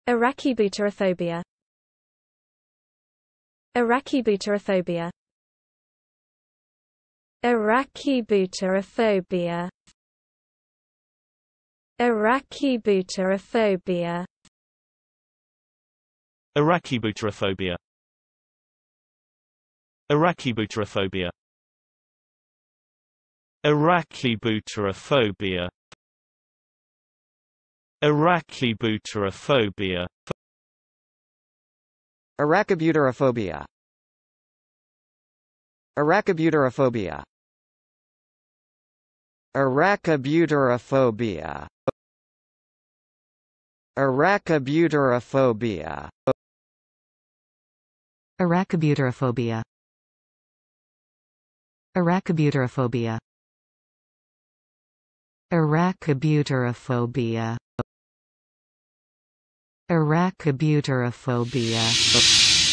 Arachibutyrophobia. Arachibutyrophobia. Arachibutyrophobia. Arachibutyrophobia. Arachibutyrophobia. Arachibutyrophobia. Arachibutyrophobia. Arachibutyrophobia. Arachibutyrophobia. Arachibutyrophobia. Arachibutyrophobia. Arachibutyrophobia. Arachibutyrophobia. Arachibutyrophobia. Arachibutyrophobia. Arachibutyrophobia.